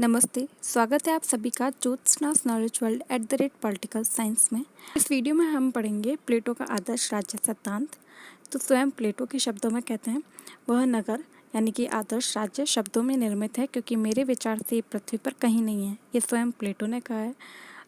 नमस्ते, स्वागत है आप सभी का ज्योत्सनास नॉलेज वर्ल्ड @पॉलिटिकल साइंस में। इस वीडियो में हम पढ़ेंगे प्लेटो का आदर्श राज्य सिद्धांत। तो स्वयं प्लेटो के शब्दों में कहते हैं, वह नगर यानी कि आदर्श राज्य शब्दों में निर्मित है, क्योंकि मेरे विचार से ये पृथ्वी पर कहीं नहीं है। ये स्वयं प्लेटो ने कहा है।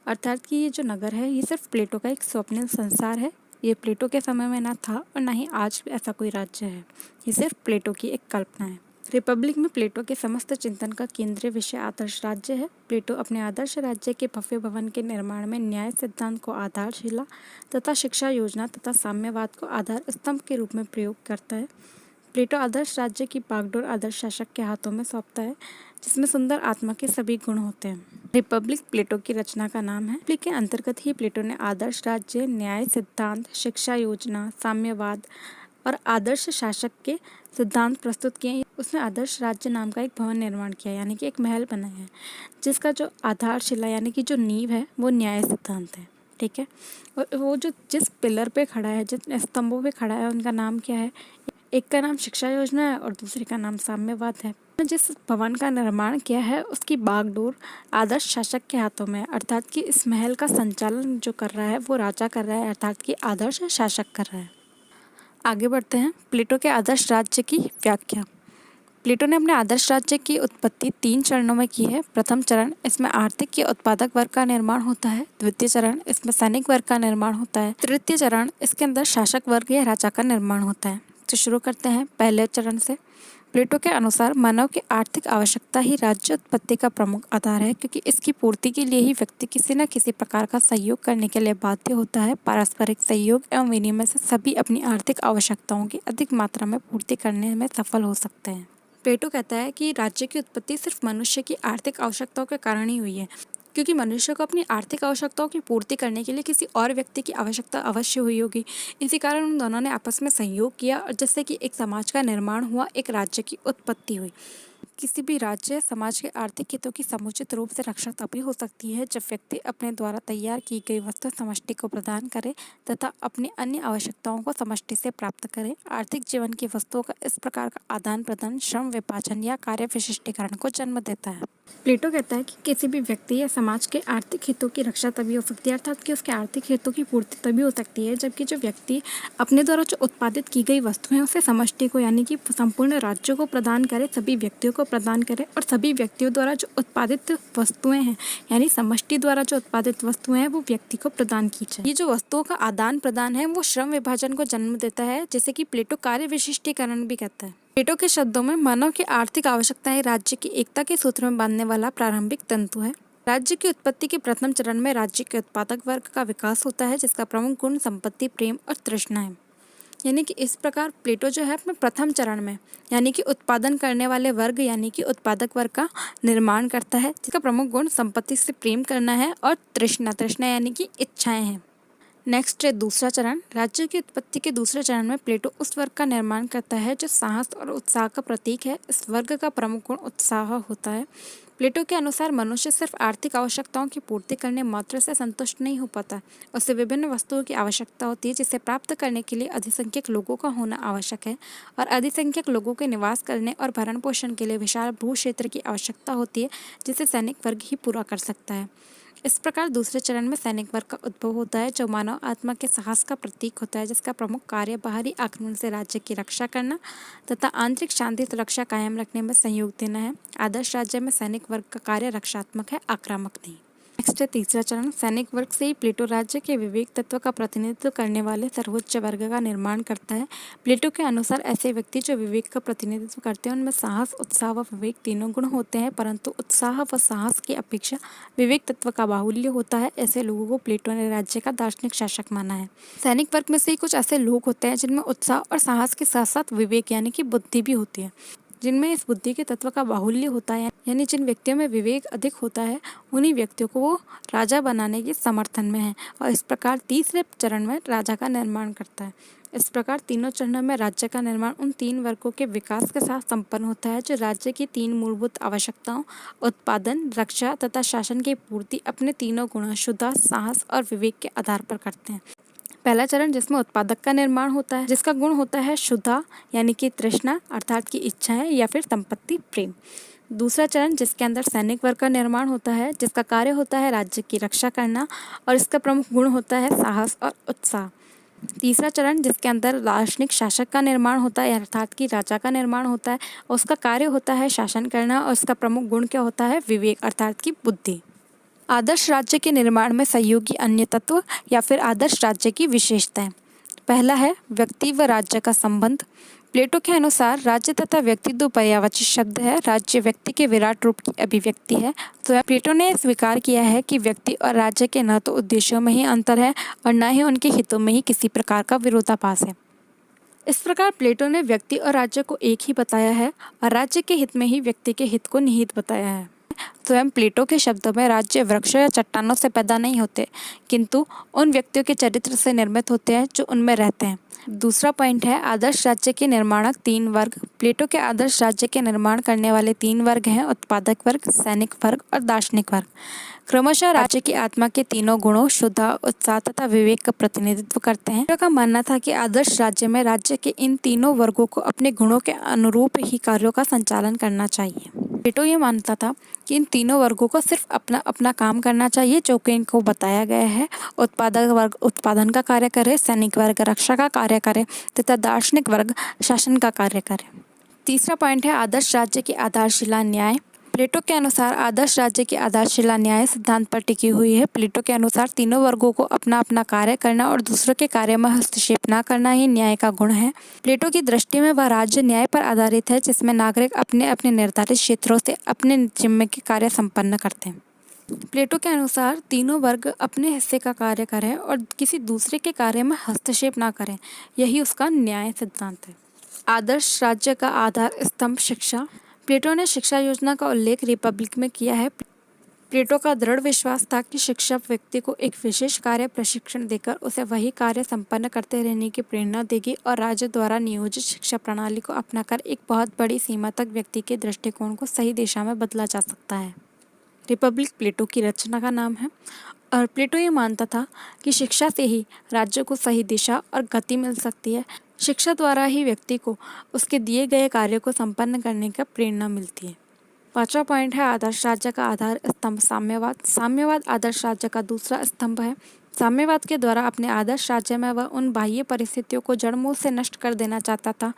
अर्थात कि ये जो नगर है ये सिर्फ प्लेटो का एक स्वप्निल संसार है। ये प्लेटो के समय में ना था और ना ही आज ऐसा कोई राज्य है। ये सिर्फ प्लेटो की एक कल्पना है। रिपब्लिक में प्लेटो के समस्त चिंतन का केंद्रीय विषय आदर्श राज्य है। प्लेटो अपने आदर्श राज्य के भव्य भवन के निर्माण में न्याय सिद्धांत को आधारशिला तथा शिक्षा योजना तथा साम्यवाद को आधार स्तंभ के रूप में प्रयोग करता है। प्लेटो आदर्श राज्य की बागडोर आदर्श शासक के हाथों में सौंपता है, जिसमें सुंदर आत्मा के सभी गुण होते हैं। रिपब्लिक प्लेटो की रचना का नाम है। रिपब्लिक के अंतर्गत ही प्लेटो ने आदर्श राज्य, न्याय सिद्धांत, शिक्षा योजना, साम्यवाद और आदर्श शासक के सिद्धांत प्रस्तुत किए। उसने आदर्श राज्य नाम का एक भवन निर्माण किया, यानी कि एक महल बनाया है, जिसका जो आधारशिला यानी कि जो नींव है वो न्याय सिद्धांत है। ठीक है। और वो जो जिस पिलर पे खड़ा है, जिस स्तंभों पे खड़ा है, उनका नाम क्या है? एक का नाम शिक्षा योजना है और दूसरे का नाम साम्यवाद है। जिस भवन का निर्माण किया है उसकी बागडोर आदर्श शासक के हाथों में है, अर्थात कि इस महल का संचालन जो कर रहा है वो राजा कर रहा है, अर्थात कि आदर्श शासक कर रहा है। आगे बढ़ते हैं। प्लेटो के आदर्श राज्य की व्याख्या। प्लेटो ने अपने आदर्श राज्य की उत्पत्ति 3 चरणों में की है। प्रथम चरण, इसमें आर्थिक या उत्पादक वर्ग का निर्माण होता है। द्वितीय चरण, इसमें सैनिक वर्ग का निर्माण होता है। तृतीय चरण, इसके अंदर शासक वर्ग या राजा का निर्माण होता है। तो शुरू करते हैं पहले चरण से। प्लेटो के अनुसार मानव की आर्थिक आवश्यकता ही राज्य उत्पत्ति का प्रमुख आधार है, क्योंकि इसकी पूर्ति के लिए ही व्यक्ति किसी न किसी प्रकार का सहयोग करने के लिए बाध्य होता है। पारस्परिक सहयोग एवं विनिमय से सभी अपनी आर्थिक आवश्यकताओं की अधिक मात्रा में पूर्ति करने में सफल हो सकते हैं। प्लेटो कहता है कि राज्य की उत्पत्ति सिर्फ मनुष्य की आर्थिक आवश्यकताओं के कारण ही हुई है, क्योंकि मनुष्य को अपनी आर्थिक आवश्यकताओं की पूर्ति करने के लिए किसी और व्यक्ति की आवश्यकता अवश्य हुई होगी। इसी कारण उन दोनों ने आपस में सहयोग किया और जिससे कि एक समाज का निर्माण हुआ, एक राज्य की उत्पत्ति हुई। किसी भी राज्य समाज के आर्थिक हितों की समुचित रूप से रक्षा तभी हो सकती है जब व्यक्ति अपने द्वारा तैयार की गई वस्तु समष्टि को प्रदान करे तथा अपनी अन्य आवश्यकताओं को समष्टि से प्राप्त करे। आर्थिक जीवन की वस्तुओं का इस प्रकार का आदान प्रदान श्रम विभाजन या कार्य विशिष्टीकरण को जन्म देता है। प्लेटो कहता है कि किसी भी व्यक्ति या समाज के आर्थिक हितों की रक्षा तभी हो सकती है, अर्थात कि उसके आर्थिक हितों की पूर्ति तभी हो सकती है जबकि जो व्यक्ति अपने द्वारा जो उत्पादित की गई वस्तुएं उसे समष्टि को यानी कि संपूर्ण राज्य को प्रदान करे, सभी व्यक्तियों को प्रदान करे और सभी व्यक्तियों द्वारा जो उत्पादित वस्तुएं हैं यानी समष्टि द्वारा जो उत्पादित वस्तुएं हैं वो व्यक्ति को प्रदान की जाए। ये जो वस्तुओं का आदान प्रदान है वो श्रम विभाजन को जन्म देता है, जैसे कि प्लेटो कार्य विशिष्टीकरण भी कहता है। प्लेटो के शब्दों में मानव की आर्थिक आवश्यकताएं राज्य की एकता के सूत्र में बांधने वाला प्रारंभिक तंतु है। राज्य की उत्पत्ति के प्रथम चरण में राज्य के उत्पादक वर्ग का विकास होता है, जिसका प्रमुख गुण संपत्ति, प्रेम और तृष्णा है। यानी कि इस प्रकार प्लेटो जो है अपने प्रथम चरण में यानी कि उत्पादन करने वाले वर्ग यानी कि उत्पादक वर्ग का निर्माण करता है, जिसका प्रमुख गुण संपत्ति से प्रेम करना है और तृष्णा यानी कि इच्छाएं हैं। नेक्स्ट है दूसरा चरण। राज्य की उत्पत्ति के दूसरे चरण में प्लेटो उस वर्ग का निर्माण करता है जो साहस और उत्साह का प्रतीक है। इस वर्ग का प्रमुख गुण उत्साह होता है। प्लेटो के अनुसार मनुष्य सिर्फ आर्थिक आवश्यकताओं की पूर्ति करने मात्र से संतुष्ट नहीं हो पाता, उसे विभिन्न वस्तुओं की आवश्यकता होती है, जिसे प्राप्त करने के लिए अधिसंख्यक लोगों का होना आवश्यक है और अधिसंख्यक लोगों के निवास करने और भरण पोषण के लिए विशाल भू क्षेत्र की आवश्यकता होती है, जिसे सैनिक वर्ग ही पूरा कर सकता है। इस प्रकार दूसरे चरण में सैनिक वर्ग का उद्भव होता है, जो मानव आत्मा के साहस का प्रतीक होता है, जिसका प्रमुख कार्य बाहरी आक्रमण से राज्य की रक्षा करना तथा आंतरिक शांति सुरक्षा कायम रखने में सहयोग देना है। आदर्श राज्य में सैनिक वर्ग का कार्य रक्षात्मक है, आक्रामक नहीं। नेक्स्ट है तीसरा चरण। सैनिक वर्ग से ही प्लेटो राज्य के विवेक तत्व का प्रतिनिधित्व करने वाले सर्वोच्च वर्ग का निर्माण करता है। प्लेटो के अनुसार ऐसे व्यक्ति जो विवेक का प्रतिनिधित्व करते हैं उनमें साहस, उत्साह व विवेक तीनों गुण होते हैं, परंतु उत्साह व साहस की अपेक्षा विवेक तत्व का बाहुल्य होता है। ऐसे लोगों को प्लेटो ने राज्य का दार्शनिक शासक माना है। सैनिक वर्ग में से ही कुछ ऐसे लोग होते हैं जिनमें उत्साह और साहस के साथ साथ विवेक यानी कि बुद्धि भी होती है। जिनमें इस बुद्धि के तत्व का बाहुल्य होता है यानी जिन व्यक्तियों में विवेक अधिक होता है उन्हीं व्यक्तियों को वो राजा बनाने के समर्थन में है और इस प्रकार तीसरे चरण में राजा का निर्माण करता है। इस प्रकार तीनों चरणों में राज्य का निर्माण उन 3 वर्गों के विकास के साथ संपन्न होता है जो राज्य की 3 मूलभूत आवश्यकताओं उत्पादन, रक्षा तथा शासन की पूर्ति अपने तीनों गुणों शुद्धता, साहस और विवेक के आधार पर करते हैं। पहला चरण जिसमें उत्पादक का निर्माण होता है, जिसका गुण होता है शुद्धता यानी कि तृष्णा अर्थात की इच्छाएं या फिर संपत्ति, प्रेम। दूसरा चरण जिसके अंदर सैनिक वर्ग का निर्माण होता है, जिसका कार्य होता है राज्य की रक्षा करना और इसका प्रमुख गुण होता है साहस और उत्साह। तीसरा चरण जिसके अंदर दार्शनिक शासक का निर्माण होता है, अर्थात कि राजा का निर्माण होता है और उसका कार्य होता है शासन करना और इसका प्रमुख गुण क्या होता है, विवेक अर्थात की बुद्धि। आदर्श राज्य के निर्माण में सहयोगी अन्य तत्व या फिर आदर्श राज्य की विशेषताएं। पहला है व्यक्ति व राज्य का संबंध। प्लेटो के अनुसार राज्य तथा व्यक्ति दो पर्यायवाची शब्द है। राज्य व्यक्ति के विराट रूप की अभिव्यक्ति है। तो प्लेटो ने स्वीकार किया है कि व्यक्ति और राज्य के न तो उद्देश्यों में ही अंतर है और न ही उनके हितों में ही किसी प्रकार का विरोधाभास है। इस प्रकार प्लेटो ने व्यक्ति और राज्य को एक ही बताया है और राज्य के हित में ही व्यक्ति के हित को निहित बताया है। स्वयं प्लेटो के शब्दों में राज्य वृक्षों या चट्टानों से पैदा नहीं होते, किंतु उन व्यक्तियों के चरित्र से निर्मित होते हैं जो उनमें रहते हैं। दूसरा पॉइंट है आदर्श राज्य के निर्माणक तीन वर्ग। प्लेटो के आदर्श राज्य के निर्माण करने वाले तीन वर्ग हैं, उत्पादक वर्ग, सैनिक वर्ग और दार्शनिक वर्ग। क्रमशः राज्य की आत्मा के तीनों गुणों शुद्धा, उत्साह तथा विवेक का प्रतिनिधित्व करते हैं। प्लेटो का मानना था कि आदर्श राज्य में राज्य के इन तीनों वर्गों को अपने गुणों के अनुरूप ही कार्यों का संचालन करना चाहिए। प्लेटो ये मानता था कि इन तीनों वर्गों को सिर्फ अपना अपना काम करना चाहिए जो कि इनको बताया गया है। उत्पादक वर्ग उत्पादन का कार्य करे, सैनिक वर्ग रक्षा का कार्य करे तथा दार्शनिक वर्ग शासन का कार्य करे। तीसरा पॉइंट है आदर्श राज्य की आधारशिला न्याय। प्लेटो के अनुसार आदर्श राज्य की आधारशिला न्याय सिद्धांत पर टिकी हुई है। प्लेटो के अनुसार तीनों वर्गों को अपना अपना कार्य करना और दूसरों के कार्य में हस्तक्षेप न करना ही न्याय का गुण है। प्लेटो की दृष्टि में वह राज्य न्याय पर आधारित है जिसमें नागरिक अपने अपने निर्धारित क्षेत्रों से अपने जिम्मे के कार्य संपन्न करते हैं। प्लेटो के अनुसार तीनों वर्ग अपने हिस्से का कार्य करें और किसी दूसरे के कार्य में हस्तक्षेप न करें, यही उसका न्याय सिद्धांत है। आदर्श राज्य का आधार स्तंभ शिक्षा। प्लेटो ने शिक्षा योजना का उल्लेख रिपब्लिक में किया है। प्लेटो का दृढ़ विश्वास था कि शिक्षा व्यक्ति को एक विशेष कार्य प्रशिक्षण देकर उसे वही कार्य संपन्न करते रहने की प्रेरणा देगी और राज्य द्वारा नियोजित शिक्षा प्रणाली को अपनाकर एक बहुत बड़ी सीमा तक व्यक्ति के दृष्टिकोण को सही दिशा में बदला जा सकता है। रिपब्लिक प्लेटो की रचना का नाम है और प्लेटो ये मानता था कि शिक्षा से ही राज्य को सही दिशा और गति मिल सकती है। शिक्षा द्वारा ही व्यक्ति को उसके दिए गए कार्य को संपन्न करने का प्रेरणा मिलती है। पांचवा पॉइंट है आदर्श राज्य का आधार स्तंभ साम्यवाद। साम्यवाद आदर्श राज्य का दूसरा स्तंभ है। साम्यवाद के द्वारा अपने आदर्श राज्य में वह उन बाह्य परिस्थितियों को जड़मूल से नष्ट कर देना चाहता था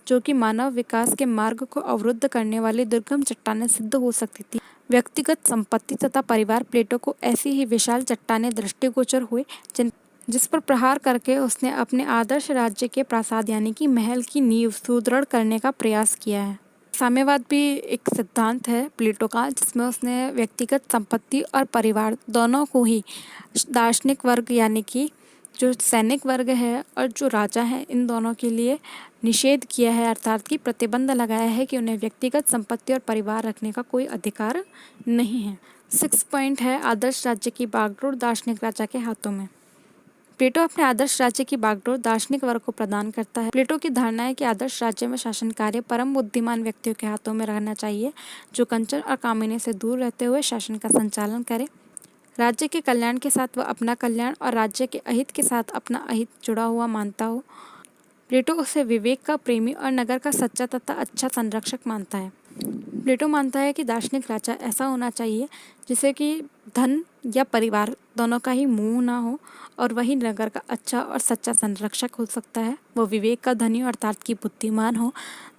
जो कि मानव विकास के मार्ग को अवरुद्ध करने वाली दुर्गम चट्टानें सिद्ध हो सकती थी। व्यक्तिगत संपत्ति तथा परिवार प्लेटो को ऐसी ही विशाल चट्टानें दृष्टिगोचर हुए जिस पर प्रहार करके उसने अपने आदर्श राज्य के प्रासाद यानी कि महल की नींव सुदृढ़ करने का प्रयास किया है। साम्यवाद भी एक सिद्धांत है प्लेटो का जिसमें उसने व्यक्तिगत संपत्ति और परिवार दोनों को ही दार्शनिक वर्ग यानी कि जो सैनिक वर्ग है और जो राजा है इन दोनों के लिए निषेध किया है, अर्थात कि प्रतिबंध लगाया है कि उन्हें व्यक्तिगत संपत्ति और परिवार रखने का कोई अधिकार नहीं है। 6 पॉइंट है आदर्श राज्य की बागडोर दार्शनिक राजा के हाथों में। प्लेटो अपने आदर्श राज्य की बागडोर दार्शनिक वर्ग को प्रदान करता है। प्लेटो की धारणा है कि आदर्श राज्य में शासन कार्य परम बुद्धिमान व्यक्तियों के हाथों में रहना चाहिए जो कंचन और कामिनी से दूर रहते हुए शासन का संचालन करे। राज्य के कल्याण के साथ वह अपना कल्याण और राज्य के अहित के साथ अपना अहित जुड़ा हुआ मानता हो। प्लेटो उसे विवेक का प्रेमी और नगर का सच्चा तथा अच्छा संरक्षक मानता है। प्लेटो मानता है कि दार्शनिक राजा ऐसा होना चाहिए जिसे कि धन या परिवार दोनों का ही मुंह ना हो और वही नगर का अच्छा और सच्चा संरक्षक हो सकता है। वो विवेक का धनी अर्थात कि बुद्धिमान हो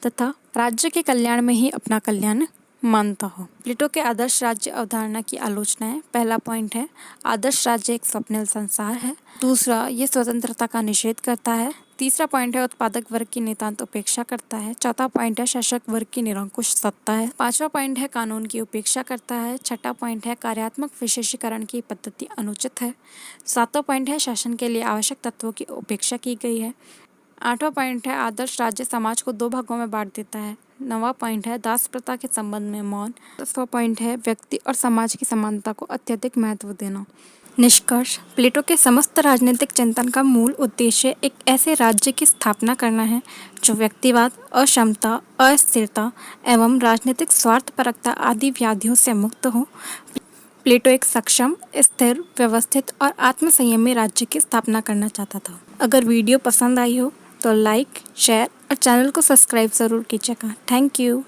तथा राज्य के कल्याण में ही अपना कल्याण मानता हो। प्लेटो के आदर्श राज्य अवधारणा की आलोचना है। पहला पॉइंट है आदर्श राज्य एक स्वप्निल संसार है। दूसरा, ये स्वतंत्रता का निषेध करता है। तीसरा पॉइंट है उत्पादक वर्ग की नितांत उपेक्षा करता है। चौथा पॉइंट है शासक वर्ग की निरंकुश सत्ता है। पांचवा पॉइंट है कानून की उपेक्षा करता है। छठा पॉइंट है कार्यात्मक विशेषीकरण की पद्धति अनुचित है। सातवां पॉइंट है शासन के लिए आवश्यक तत्वों की उपेक्षा की गई है। आठवां पॉइंट है आदर्श राज्य समाज को 2 भागों में बांट देता है। 9वां पॉइंट है दास प्रथा के संबंध में मौन। 10वां पॉइंट है व्यक्ति और समाज की समानता को अत्यधिक महत्व देना। निष्कर्ष, प्लेटो के समस्त राजनीतिक चिंतन का मूल उद्देश्य एक ऐसे राज्य की स्थापना करना है जो व्यक्तिवाद, अक्षमता, अस्थिरता एवं राजनीतिक स्वार्थपरकता आदि व्याधियों से मुक्त हो। प्लेटो एक सक्षम, स्थिर, व्यवस्थित और आत्मसंयमी राज्य की स्थापना करना चाहता था। अगर वीडियो पसंद आई हो तो लाइक, शेयर और चैनल को सब्सक्राइब ज़रूर कीजिएगा। Thank you.